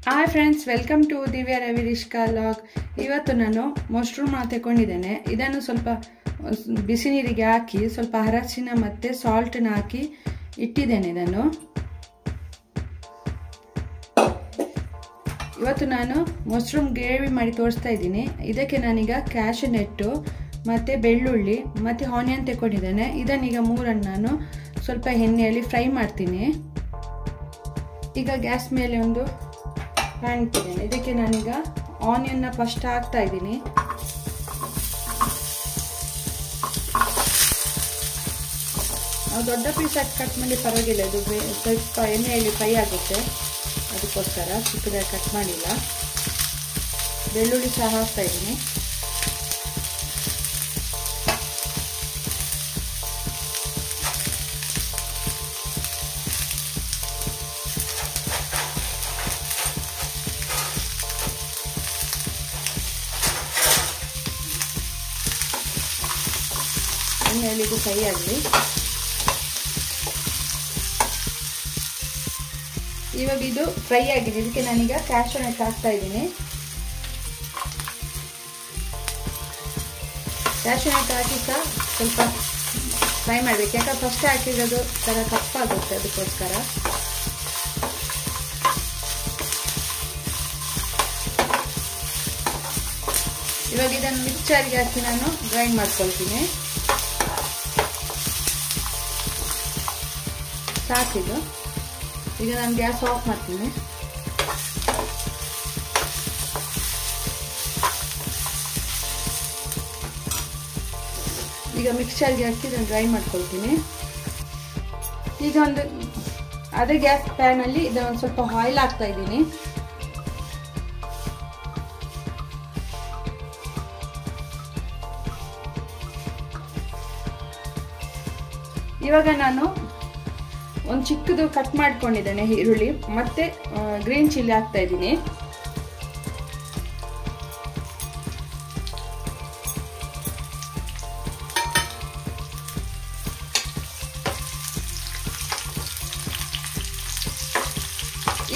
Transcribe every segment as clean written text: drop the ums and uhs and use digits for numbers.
Hi friends, welcome to Divya Ravirishka log. ಇವತ್ತು ನಾನು mushroom ತೆಗೊಂಡಿದ್ದೇನೆ. ಇದನ್ನು ಸ್ವಲ್ಪ ಬಿಸಿ ನೀರಿಗೆ ಹಾಕಿ ಸ್ವಲ್ಪ ಅರಶಿನ ಮತ್ತು ಸಾಲ್ಟನ್ನು ಹಾಕಿ ಇಟ್ಟಿದ್ದೇನೆ. ಇದನ್ನು ಇವತ್ತು ನಾನು ಮಶ್ರೂಮ್ ಗ್ರೇವಿ ಮಾಡಿ ತೋರಿಸ್ತಾ ಇದ್ದೀನಿ. ಇದಕ್ಕೆ ನಾನೀಗ ಕ್ಯಾಶ್ಯೂನಟ್ಟು ಮತ್ತು ಬೆಳ್ಳುಳ್ಳಿ ಮತ್ತು ಆನಿಯನ್ ತೆಗೊಂಡಿದ್ದೇನೆ. ಇದನ್ನೀಗ ಮೂರನ್ನು ನಾನು ಸ್ವಲ್ಪ ಎಣ್ಣೆಯಲ್ಲಿ ಫ್ರೈ ಮಾಡ್ತೀನಿ. ಈಗ ಗ್ಯಾಸ್ ಮೇಲೆ ಒಂದು ಪ್ಯಾನ್ ಇಟ್ಟಿದ್ದೇನೆ. ಇದಕ್ಕೆ ನಾನೀಗ ಆನಿಯನ್ನ ಫಸ್ಟ್ ಹಾಕ್ತಾ ಇದ್ದೀನಿ. ನಾವು ದೊಡ್ಡ ಪೀಸ್ ಹಾಕಿ ಕಟ್ ಮಾಡಿ ಪರವಾಗಿಲ್ಲ, ಇದು ಸ್ವಲ್ಪ ಎಣ್ಣೆಯಲ್ಲಿ ಫ್ರೈ ಆಗುತ್ತೆ, ಅದಕ್ಕೋಸ್ಕರ ಚಿಕ್ಕದಾಗಿ ಕಟ್ ಮಾಡಿಲ್ಲ. ಬೆಳ್ಳುಳ್ಳಿ ಸಹ ಹಾಕ್ತಾ ಇದ್ದೀನಿ. ಎಣ್ಣೆಯಲ್ಲಿ ಇದು ಫ್ರೈ ಆಗಲಿ. ಇವಾಗ ಇದು ಫ್ರೈ ಆಗಿದೆ. ಇದಕ್ಕೆ ನಾನೀಗ ಕ್ಯಾಶ್ಯೂನಟ್ ಹಾಕ್ತಾ ಇದ್ದೀನಿ. ಕ್ಯಾಶ್ಯೂನಟ್ ಹಾಕಿ ಸಹ ಸ್ವಲ್ಪ ಫ್ರೈ ಮಾಡಬೇಕು, ಯಾಕಂದ್ರೆ ಫಸ್ಟ್ ಹಾಕಿರೋದು ಥರ ಕಪ್ಪಾಗುತ್ತೆ, ಅದಕ್ಕೋಸ್ಕರ. ಇವಾಗ ಇದನ್ನು ಮಿಕ್ಸರ್ಗೆ ಹಾಕಿ ನಾನು ಗ್ರೈಂಡ್ ಮಾಡ್ಕೊಳ್ತೀನಿ. ಸಾಕಿದು. ಈಗ ನಾನು ಗ್ಯಾಸ್ ಆಫ್ ಮಾಡ್ತೀನಿ. ಈಗ ಮಿಕ್ಸರ್ಗೆ ಹಾಕಿ ಇದನ್ನು ಡ್ರೈ ಮಾಡ್ಕೊಳ್ತೀನಿ. ಈಗ ಒಂದು ಅದೇ ಗ್ಯಾಸ್ ಪ್ಯಾನಲ್ಲಿ ಇದನ್ನು ಸ್ವಲ್ಪ ಆಯಿಲ್ ಹಾಕ್ತಾ ಇದ್ದೀನಿ. ಇವಾಗ ನಾನು ಒಂದು ಚಿಕ್ಕದು ಕಟ್ ಮಾಡ್ಕೊಂಡಿದ್ದೇನೆ ಈರುಳ್ಳಿ ಮತ್ತೆ ಗ್ರೀನ್ ಚಿಲ್ಲಿ ಹಾಕ್ತಾ ಇದ್ದೀನಿ.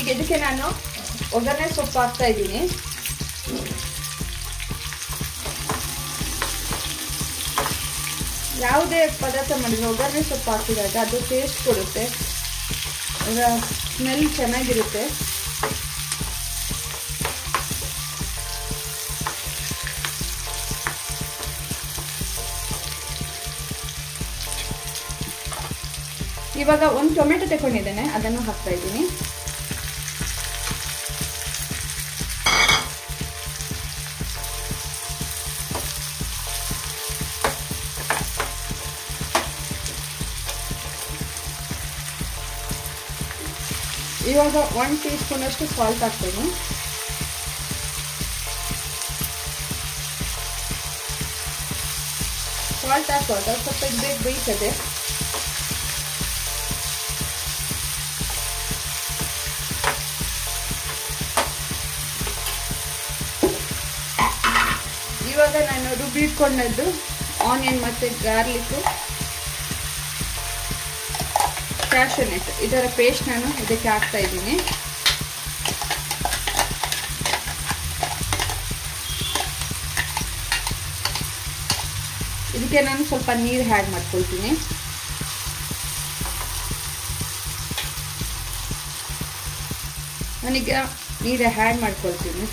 ಈಗ ಇದಕ್ಕೆ ನಾನು ಒಗ್ಗರಣೆ ಸೊಪ್ಪು ಹಾಕ್ತಾ ಇದ್ದೀನಿ. ಯಾವುದೇ ಪದಾರ್ಥ ಮಾಡಿದ್ರೆ ಒಗ್ಗರಣೆ ಸೊಪ್ಪು ಹಾಕಿದಾಗ ಅದು ಟೇಸ್ಟ್ ಕೊಡುತ್ತೆ, ಸ್ಮೆಲ್ ಚೆನ್ನಾಗಿರುತ್ತೆ. ಇವಾಗ ಒಂದು ಟೊಮೆಟೊ ತಗೊಂಡಿದ್ದೇನೆ, ಅದನ್ನು ಹಾಕ್ತಾ ಇದ್ದೀನಿ. ಇವಾಗ 1 ಟೀ ಸ್ಪೂನ್ ಅಷ್ಟು ಸಾಲ್ಟ್ ಹಾಕ್ತೀನಿ. ಸಾಲ್ಟ್ ಹಾಕುವಾಗ ಸ್ವಲ್ಪ ಬೇಗ ಬೇಯ್ತದೆ. ಇವಾಗ ನಾನು ರುಬ್ಬಿಟ್ಕೊಂಡದ್ದು ಆನಿಯನ್ ಮತ್ತು ಗಾರ್ಲಿಕ್, ಕ್ಯಾಶ್ಯೂನಟ್ ಇದರ ಪೇಸ್ಟ್ ನಾನು ಇದಕ್ಕೆ ಹಾಕ್ತಾ ಇದ್ದೀನಿ. ಇದಕ್ಕೆ ನಾನು ಸ್ವಲ್ಪ ನೀರು ಆ್ಯಡ್ ಮಾಡ್ಕೊಳ್ತೀನಿ. ನಾನೀಗ ನೀರು ಆ್ಯಡ್ ಮಾಡ್ಕೊಳ್ತೀನಿ.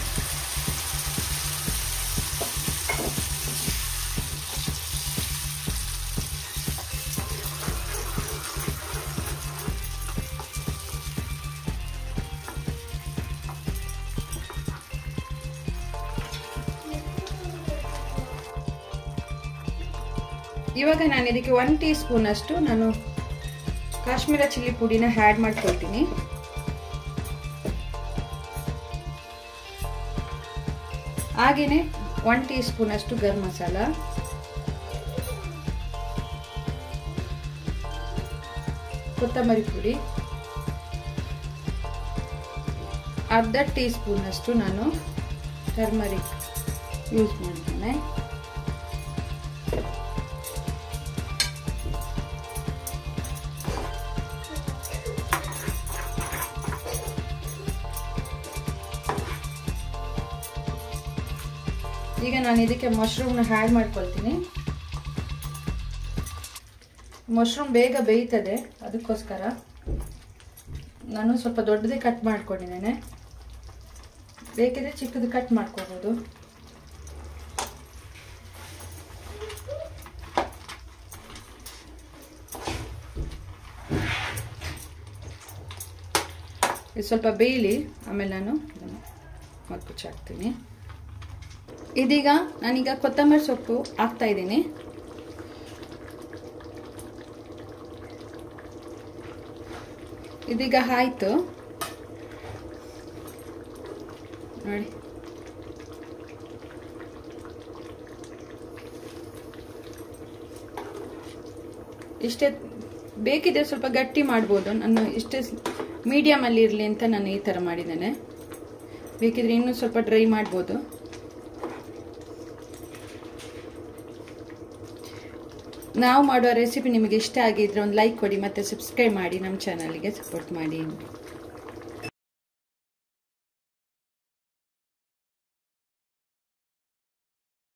ಇವಾಗ ನಾನು ಇದಕ್ಕೆ 1 ಟೀ ಸ್ಪೂನ್ ಅಷ್ಟು ನಾನು ಕಾಶ್ಮೀರ ಚಿಲ್ಲಿ ಪುಡಿನ ಆ್ಯಡ್ ಮಾಡ್ಕೊಳ್ತೀನಿ. ಹಾಗೆಯೇ 1 ಟೀ ಸ್ಪೂನ್ ಅಷ್ಟು ಗರಂ ಮಸಾಲ, ಕೊತ್ತಂಬರಿ ಪುಡಿ, ಅರ್ಧ ಟೀ ಸ್ಪೂನ್ ಅಷ್ಟು ನಾನು ಟರ್ಮರಿಕ್ ಯೂಸ್ ಮಾಡ್ತೇನೆ. ಈಗ ನಾನು ಇದಕ್ಕೆ ಮಶ್ರೂಮ್ನ ಆ್ಯಡ್ ಮಾಡ್ಕೊಳ್ತೀನಿ. ಮಶ್ರೂಮ್ ಬೇಗ ಬೇಯ್ತದೆ, ಅದಕ್ಕೋಸ್ಕರ ನಾನು ಸ್ವಲ್ಪ ದೊಡ್ಡದೇ ಕಟ್ ಮಾಡ್ಕೊಂಡಿದ್ದೇನೆ. ಬೇಕಿದ್ರೆ ಚಿಕ್ಕದು ಕಟ್ ಮಾಡ್ಕೋಬೋದು. ಇದು ಸ್ವಲ್ಪ ಬೇಯಲಿ, ಆಮೇಲೆ ನಾನು ಮಕ್ಕುಚ್ಚಿ ಹಾಕ್ತೀನಿ. ಇದೀಗ ನಾನೀಗ ಕೊತ್ತಂಬರಿ ಸೊಪ್ಪು ಹಾಕ್ತಾ ಇದ್ದೀನಿ. ಇದೀಗ ಆಯ್ತು ನೋಡಿ. ಇಷ್ಟೇ, ಬೇಕಿದ್ರೆ ಸ್ವಲ್ಪ ಗಟ್ಟಿ ಮಾಡ್ಬೋದು. ನಾನು ಇಷ್ಟೇ ಮೀಡಿಯಮ್ ಅಲ್ಲಿ ಇರಲಿ ಅಂತ ನಾನು ಈ ಥರ ಮಾಡಿದ್ದೇನೆ. ಬೇಕಿದ್ರೆ ಇನ್ನೂ ಸ್ವಲ್ಪ ಡ್ರೈ ಮಾಡ್ಬೋದು. ನಾವು ಮಾಡುವ ರೆಸಿಪಿ ನಿಮಗೆ ಇಷ್ಟ ಆಗಿದ್ರೆ ಒಂದು ಲೈಕ್ ಕೊಡಿ, ಮತ್ತೆ ಸಬ್ಸ್ಕ್ರೈಬ್ ಮಾಡಿ, ನಮ್ಮ ಚಾನಲ್ಗೆ ಸಪೋರ್ಟ್ ಮಾಡಿ.